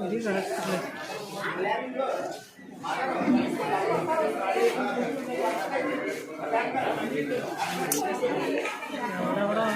ఇది కరెక్ట్ ఎవరెవరో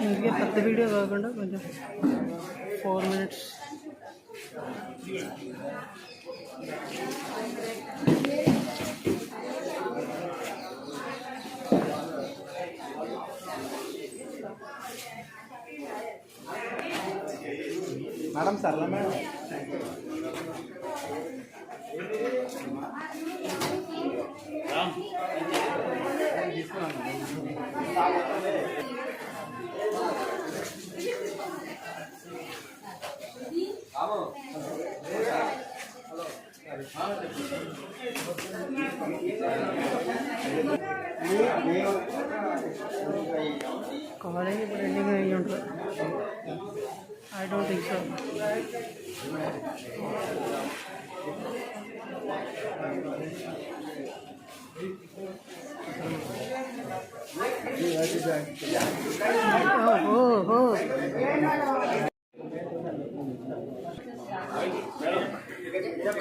ఇందుకే పెద్ద వీడియో కాకుండా కొంచెం 4 minutes మేడం సర్లే మేడం కాలేజ్ ఇప్పుడు ఎండింగ్ అయ్యి ఉంటుంది. I don't think so.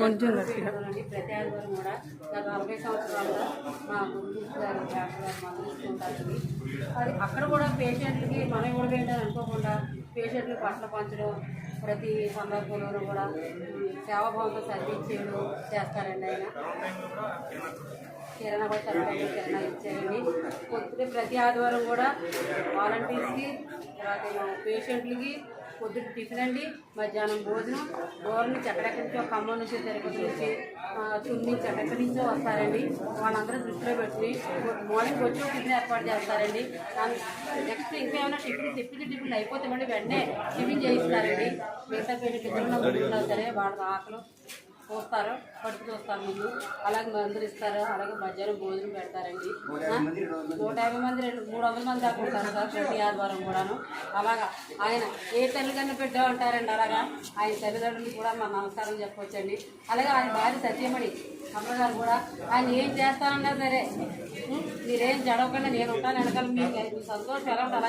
కొంచెం గట్టిగా ప్రతి ఆదివారం కూడా గత 40 సంవత్సరాలుగా మా గురువు గారు డాక్టర్ గారు మందులుస్తుంటారు. అది అక్కడ కూడా పేషెంట్లకి మనం కూడా ఏంటని అనుకోకుండా పేషెంట్లకు బట్టలు పంచడం, ప్రతి సందర్భంలోనూ కూడా సేవాభావంతో సర్వీస్ చేయడం చేస్తారండి. ఆయన కిరాణా కూడా సరిపడే కిరాణా ఇచ్చారండి. పొద్దున ప్రతి ఆదివారం కూడా వాలంటీర్స్కి, తర్వాత పేషెంట్లకి పొద్దున్న టిఫిన్ అండి, మధ్యాహ్నం భోజనం. దూరం నుంచి ఎక్కడెక్కడి నుంచో, ఖమ్మం నుంచి, తిరుపతి నుంచి, తుని నుంచి ఎక్కడెక్కడి నుంచో వస్తారండి. వాళ్ళందరూ దృష్టిలో పెట్టుకుని మార్నింగ్ వచ్చి టిఫిన్ ఏర్పాటు చేస్తారండి. నెక్స్ట్ ఇంకేమైనా టిఫిన్ అయిపోతే మళ్ళీ వెంటనే టిఫిన్ చేయిస్తారండి. మిగతా పేషెంట్లు సరే వాళ్ళ ఆకలి చూస్తారు, పడుపు చూస్తారు ముందు, అలాగే మందులు ఇస్తారు, అలాగే మధ్యాహ్నం భోజనం పెడతారండి. 150 మంది 300 మంది దాకా ఉంటారు సార్ ప్రతి ఆదివారం కూడాను. అలాగా ఆయన ఏ తల్లిదండ్రులు పెట్టామంటారండి. అలాగా ఆయన తల్లిదండ్రులు కూడా మా నమస్కారం చెప్పవచ్చండి. అలాగే ఆయన భార్య సత్యమణి అమ్మగారు కూడా ఆయన ఏం చేస్తారన్నా సరే మీరేం జడవకుండా నేను ఉంటాను వెనకాల, మీకు సంతోషం ఎలా ఉండాలి.